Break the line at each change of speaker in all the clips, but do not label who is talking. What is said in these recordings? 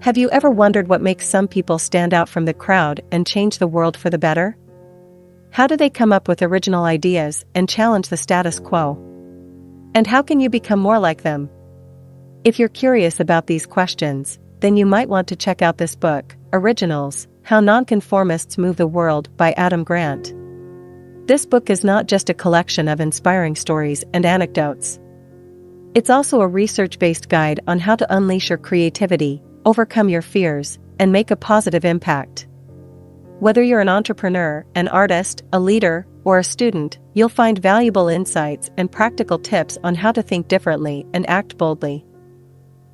Have you ever wondered what makes some people stand out from the crowd and change the world for the better? How do they come up with original ideas and challenge the status quo? And how can you become more like them? If you're curious about these questions, then you might want to check out this book, Originals: How Non-Conformists Move the World by Adam Grant. This book is not just a collection of inspiring stories and anecdotes. It's also a research-based guide on how to unleash your creativity, overcome your fears, and make a positive impact. Whether you're an entrepreneur, an artist, a leader, or a student, you'll find valuable insights and practical tips on how to think differently and act boldly.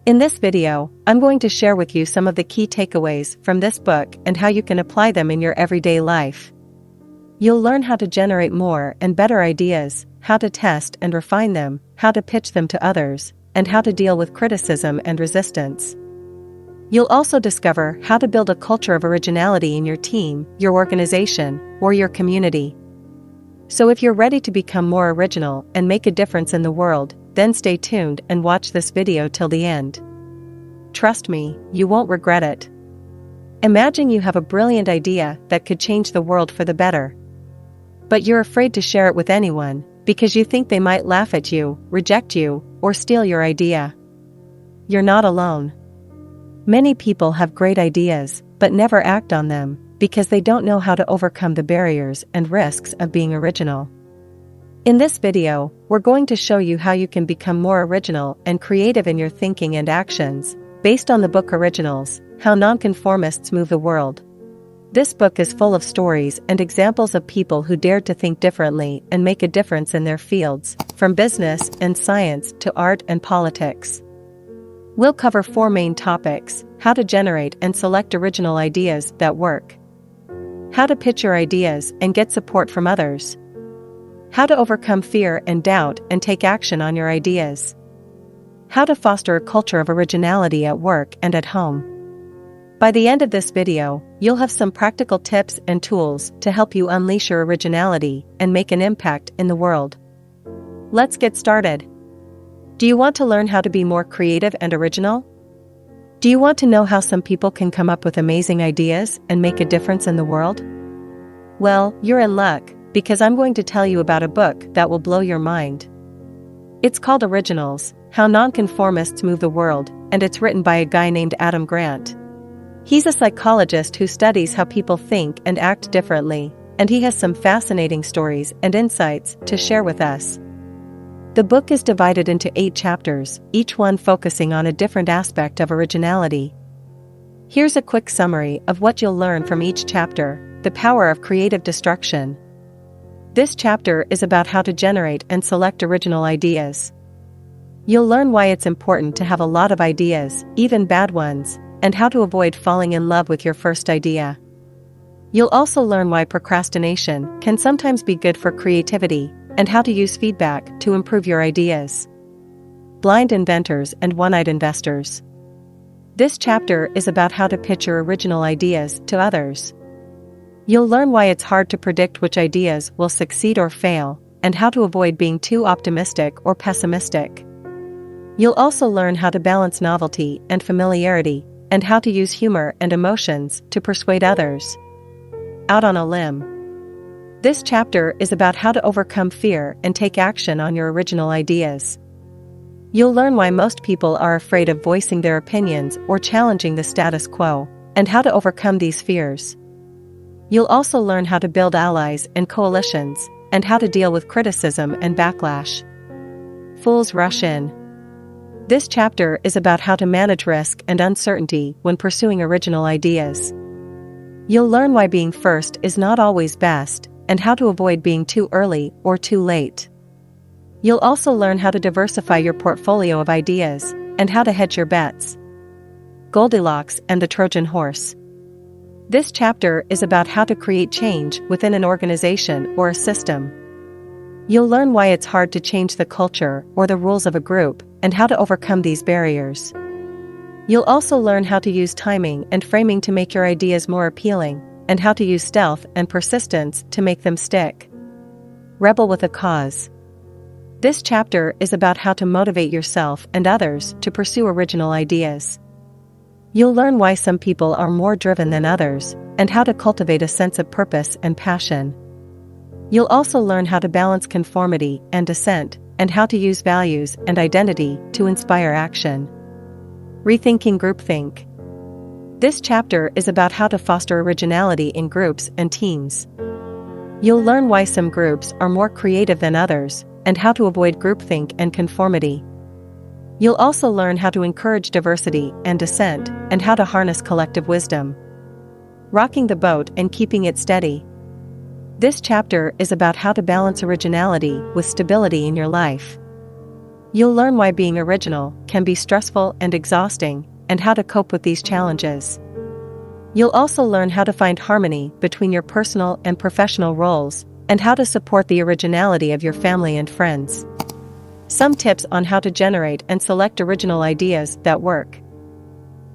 In this video, I'm going to share with you some of the key takeaways from this book and how you can apply them in your everyday life. You'll learn how to generate more and better ideas, how to test and refine them, how to pitch them to others, and how to deal with criticism and resistance. You'll also discover how to build a culture of originality in your team, your organization, or your community. So if you're ready to become more original and make a difference in the world, then stay tuned and watch this video till the end. Trust me, you won't regret it. Imagine you have a brilliant idea that could change the world for the better. But you're afraid to share it with anyone, because you think they might laugh at you, reject you, or steal your idea. You're not alone. Many people have great ideas, but never act on them, because they don't know how to overcome the barriers and risks of being original. In this video, we're going to show you how you can become more original and creative in your thinking and actions, based on the book Originals: How Non-Conformists Move the World. This book is full of stories and examples of people who dared to think differently and make a difference in their fields, from business and science to art and politics. We'll cover 4 main topics: how to generate and select original ideas that work, how to pitch your ideas and get support from others, how to overcome fear and doubt and take action on your ideas, how to foster a culture of originality at work and at home. By the end of this video, you'll have some practical tips and tools to help you unleash your originality and make an impact in the world. Let's get started. Do you want to learn how to be more creative and original? Do you want to know how some people can come up with amazing ideas and make a difference in the world? Well, you're in luck, because I'm going to tell you about a book that will blow your mind. It's called Originals: How Non-Conformists Move the World, and it's written by a guy named Adam Grant. He's a psychologist who studies how people think and act differently, and he has some fascinating stories and insights to share with us. The book is divided into 8 chapters, each one focusing on a different aspect of originality. Here's a quick summary of what you'll learn from each chapter: the power of creative destruction. This chapter is about how to generate and select original ideas. You'll learn why it's important to have a lot of ideas, even bad ones, and how to avoid falling in love with your first idea. You'll also learn why procrastination can sometimes be good for creativity, and how to use feedback to improve your ideas. Blind inventors and one-eyed investors. This chapter is about how to pitch your original ideas to others. You'll learn why it's hard to predict which ideas will succeed or fail, and how to avoid being too optimistic or pessimistic. You'll also learn how to balance novelty and familiarity, and how to use humor and emotions to persuade others. Out on a limb. This chapter is about how to overcome fear and take action on your original ideas. You'll learn why most people are afraid of voicing their opinions or challenging the status quo, and how to overcome these fears. You'll also learn how to build allies and coalitions, and how to deal with criticism and backlash. Fools rush in. This chapter is about how to manage risk and uncertainty when pursuing original ideas. You'll learn why being first is not always best, and how to avoid being too early or too late. You'll also learn how to diversify your portfolio of ideas, and how to hedge your bets. Goldilocks and the Trojan Horse. This chapter is about how to create change within an organization or a system. You'll learn why it's hard to change the culture or the rules of a group, and how to overcome these barriers. You'll also learn how to use timing and framing to make your ideas more appealing, and how to use stealth and persistence to make them stick. Rebel with a cause. This chapter is about how to motivate yourself and others to pursue original ideas. You'll learn why some people are more driven than others, and how to cultivate a sense of purpose and passion. You'll also learn how to balance conformity and dissent, and how to use values and identity to inspire action. Rethinking groupthink. This chapter is about how to foster originality in groups and teams. You'll learn why some groups are more creative than others, and how to avoid groupthink and conformity. You'll also learn how to encourage diversity and dissent, and how to harness collective wisdom. Rocking the boat and keeping it steady. This chapter is about how to balance originality with stability in your life. You'll learn why being original can be stressful and exhausting, and how to cope with these challenges. You'll also learn how to find harmony between your personal and professional roles, and how to support the originality of your family and friends. Some tips on how to generate and select original ideas that work.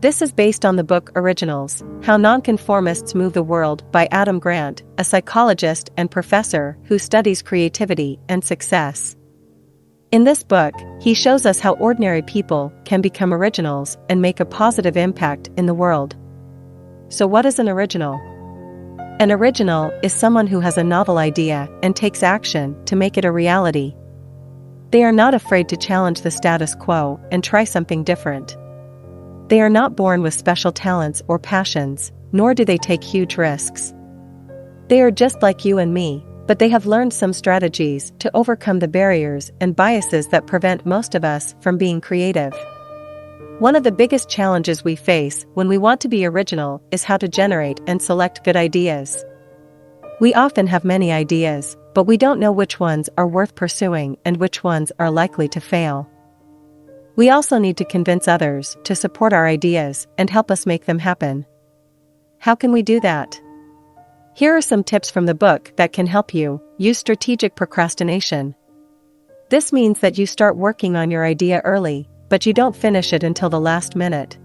This is based on the book Originals: How Non-Conformists Move the World by Adam Grant, a psychologist and professor who studies creativity and success. In this book, he shows us how ordinary people can become originals and make a positive impact in the world. So what is an original? An original is someone who has a novel idea and takes action to make it a reality. They are not afraid to challenge the status quo and try something different. They are not born with special talents or passions, nor do they take huge risks. They are just like you and me, but they have learned some strategies to overcome the barriers and biases that prevent most of us from being creative. One of the biggest challenges we face when we want to be original is how to generate and select good ideas. We often have many ideas, but we don't know which ones are worth pursuing and which ones are likely to fail. We also need to convince others to support our ideas and help us make them happen. How can we do that? Here are some tips from the book that can help you. Use strategic procrastination. This means that you start working on your idea early, but you don't finish it until the last minute.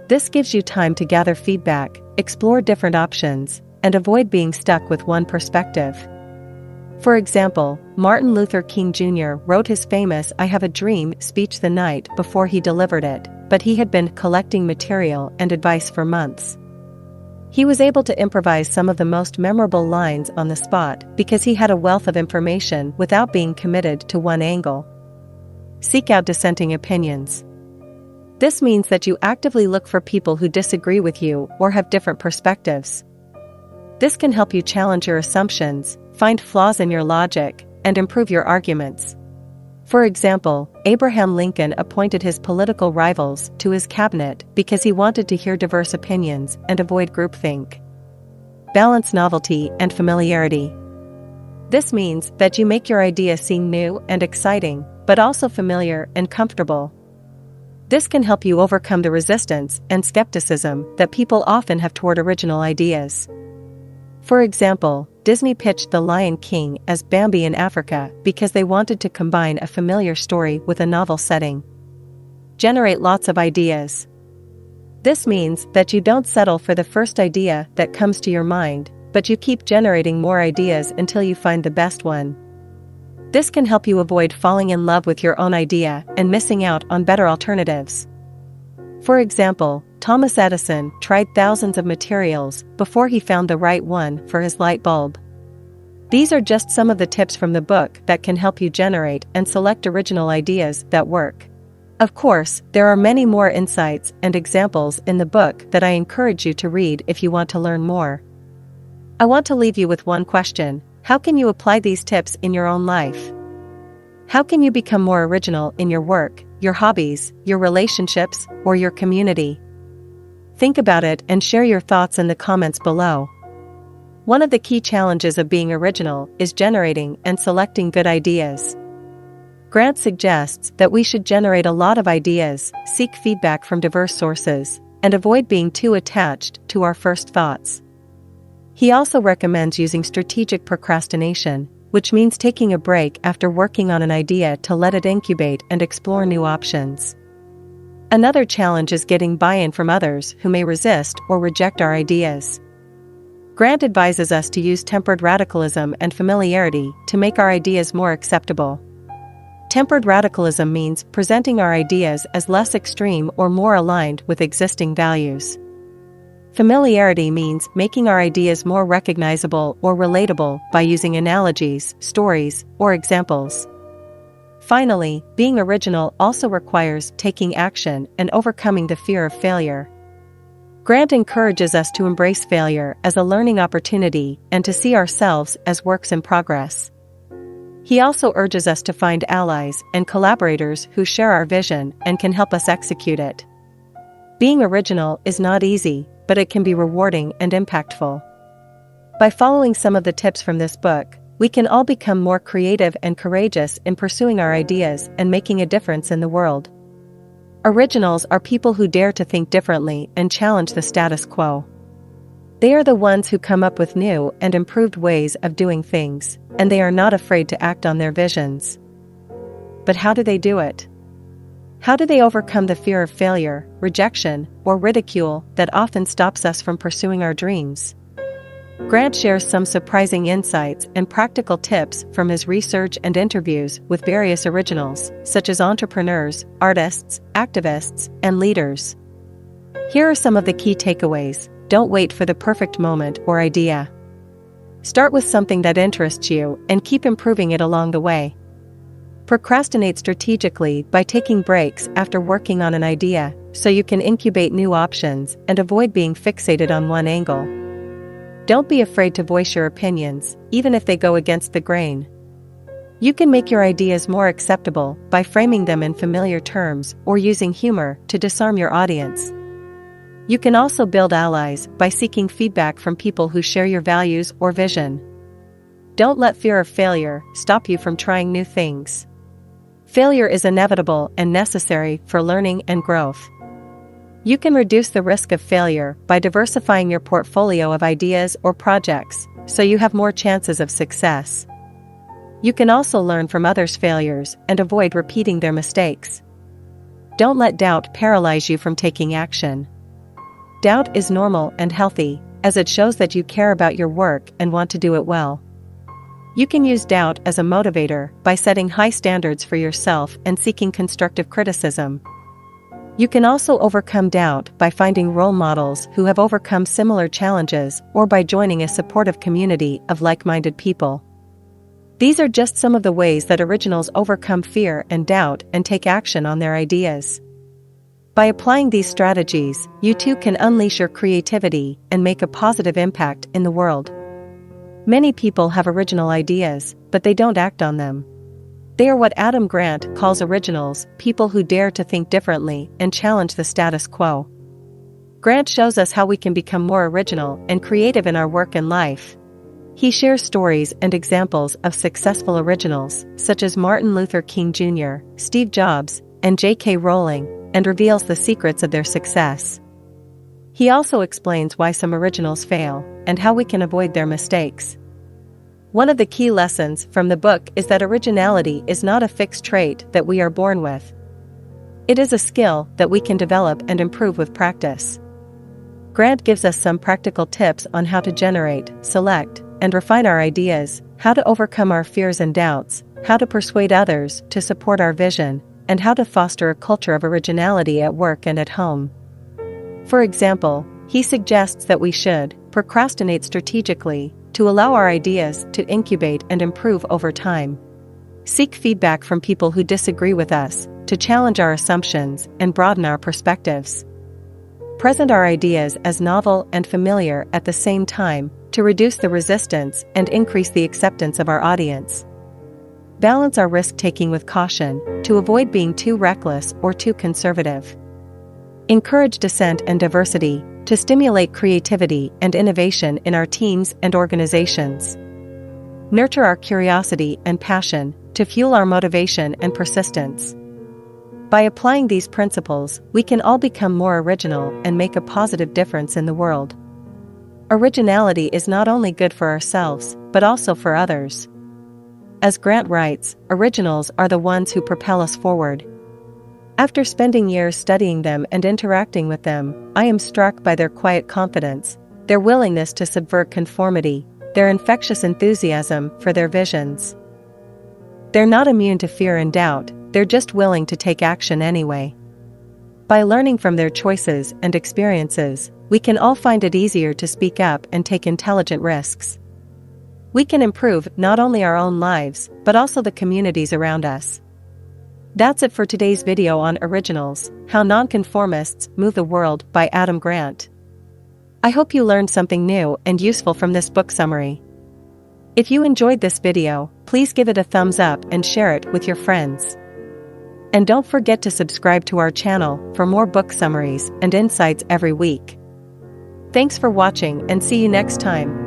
This gives you time to gather feedback, explore different options, and avoid being stuck with one perspective. For example, Martin Luther King Jr. wrote his famous "I Have a Dream" speech the night before he delivered it, but he had been collecting material and advice for months. He was able to improvise some of the most memorable lines on the spot because he had a wealth of information without being committed to one angle. Seek out dissenting opinions. This means that you actively look for people who disagree with you or have different perspectives. This can help you challenge your assumptions, find flaws in your logic, and improve your arguments. For example, Abraham Lincoln appointed his political rivals to his cabinet because he wanted to hear diverse opinions and avoid groupthink. Balance novelty and familiarity. This means that you make your idea seem new and exciting, but also familiar and comfortable. This can help you overcome the resistance and skepticism that people often have toward original ideas. For example, Disney pitched The Lion King as Bambi in Africa because they wanted to combine a familiar story with a novel setting. Generate lots of ideas. This means that you don't settle for the first idea that comes to your mind, but you keep generating more ideas until you find the best one. This can help you avoid falling in love with your own idea and missing out on better alternatives. For example, Thomas Edison tried thousands of materials before he found the right one for his light bulb. These are just some of the tips from the book that can help you generate and select original ideas that work. Of course, there are many more insights and examples in the book that I encourage you to read if you want to learn more. I want to leave you with one question: how can you apply these tips in your own life? How can you become more original in your work, your hobbies, your relationships, or your community? Think about it and share your thoughts in the comments below. One of the key challenges of being original is generating and selecting good ideas. Grant suggests that we should generate a lot of ideas, seek feedback from diverse sources, and avoid being too attached to our first thoughts. He also recommends using strategic procrastination, which means taking a break after working on an idea to let it incubate and explore new options. Another challenge is getting buy-in from others who may resist or reject our ideas. Grant advises us to use tempered radicalism and familiarity to make our ideas more acceptable. Tempered radicalism means presenting our ideas as less extreme or more aligned with existing values. Familiarity means making our ideas more recognizable or relatable by using analogies, stories, or examples. Finally, being original also requires taking action and overcoming the fear of failure. Grant encourages us to embrace failure as a learning opportunity and to see ourselves as works in progress. He also urges us to find allies and collaborators who share our vision and can help us execute it. Being original is not easy, but it can be rewarding and impactful. By following some of the tips from this book, we can all become more creative and courageous in pursuing our ideas and making a difference in the world. Originals are people who dare to think differently and challenge the status quo. They are the ones who come up with new and improved ways of doing things, and they are not afraid to act on their visions. But how do they do it? How do they overcome the fear of failure, rejection, or ridicule that often stops us from pursuing our dreams? Grant shares some surprising insights and practical tips from his research and interviews with various originals, such as entrepreneurs, artists, activists, and leaders. Here are some of the key takeaways. Don't wait for the perfect moment or idea. Start with something that interests you and keep improving it along the way. Procrastinate strategically by taking breaks after working on an idea, so you can incubate new options and avoid being fixated on one angle. Don't be afraid to voice your opinions, even if they go against the grain. You can make your ideas more acceptable by framing them in familiar terms or using humor to disarm your audience. You can also build allies by seeking feedback from people who share your values or vision. Don't let fear of failure stop you from trying new things. Failure is inevitable and necessary for learning and growth. You can reduce the risk of failure by diversifying your portfolio of ideas or projects, so you have more chances of success. You can also learn from others' failures and avoid repeating their mistakes. Don't let doubt paralyze you from taking action. Doubt is normal and healthy, as it shows that you care about your work and want to do it well. You can use doubt as a motivator by setting high standards for yourself and seeking constructive criticism. You can also overcome doubt by finding role models who have overcome similar challenges or by joining a supportive community of like-minded people. These are just some of the ways that originals overcome fear and doubt and take action on their ideas. By applying these strategies, you too can unleash your creativity and make a positive impact in the world. Many people have original ideas, but they don't act on them. They are what Adam Grant calls originals, people who dare to think differently and challenge the status quo. Grant shows us how we can become more original and creative in our work and life. He shares stories and examples of successful originals, such as Martin Luther King Jr., Steve Jobs, and J.K. Rowling, and reveals the secrets of their success. He also explains why some originals fail and how we can avoid their mistakes. One of the key lessons from the book is that originality is not a fixed trait that we are born with. It is a skill that we can develop and improve with practice. Grant gives us some practical tips on how to generate, select, and refine our ideas, how to overcome our fears and doubts, how to persuade others to support our vision, and how to foster a culture of originality at work and at home. For example, he suggests that we should procrastinate strategically to allow our ideas to incubate and improve over time. Seek feedback from people who disagree with us to challenge our assumptions and broaden our perspectives. Present our ideas as novel and familiar at the same time to reduce the resistance and increase the acceptance of our audience. Balance our risk-taking with caution to avoid being too reckless or too conservative. Encourage dissent and diversity to stimulate creativity and innovation in our teams and organizations. Nurture our curiosity and passion to fuel our motivation and persistence. By applying these principles, we can all become more original and make a positive difference in the world. Originality is not only good for ourselves, but also for others. As Grant writes, originals are the ones who propel us forward. After spending years studying them and interacting with them, I am struck by their quiet confidence, their willingness to subvert conformity, their infectious enthusiasm for their visions. They're not immune to fear and doubt, they're just willing to take action anyway. By learning from their choices and experiences, we can all find it easier to speak up and take intelligent risks. We can improve not only our own lives, but also the communities around us. That's it for today's video on Originals, How Non-Conformists Move the World by Adam Grant. I hope you learned something new and useful from this book summary. If you enjoyed this video, please give it a thumbs up and share it with your friends. And don't forget to subscribe to our channel for more book summaries and insights every week. Thanks for watching and see you next time.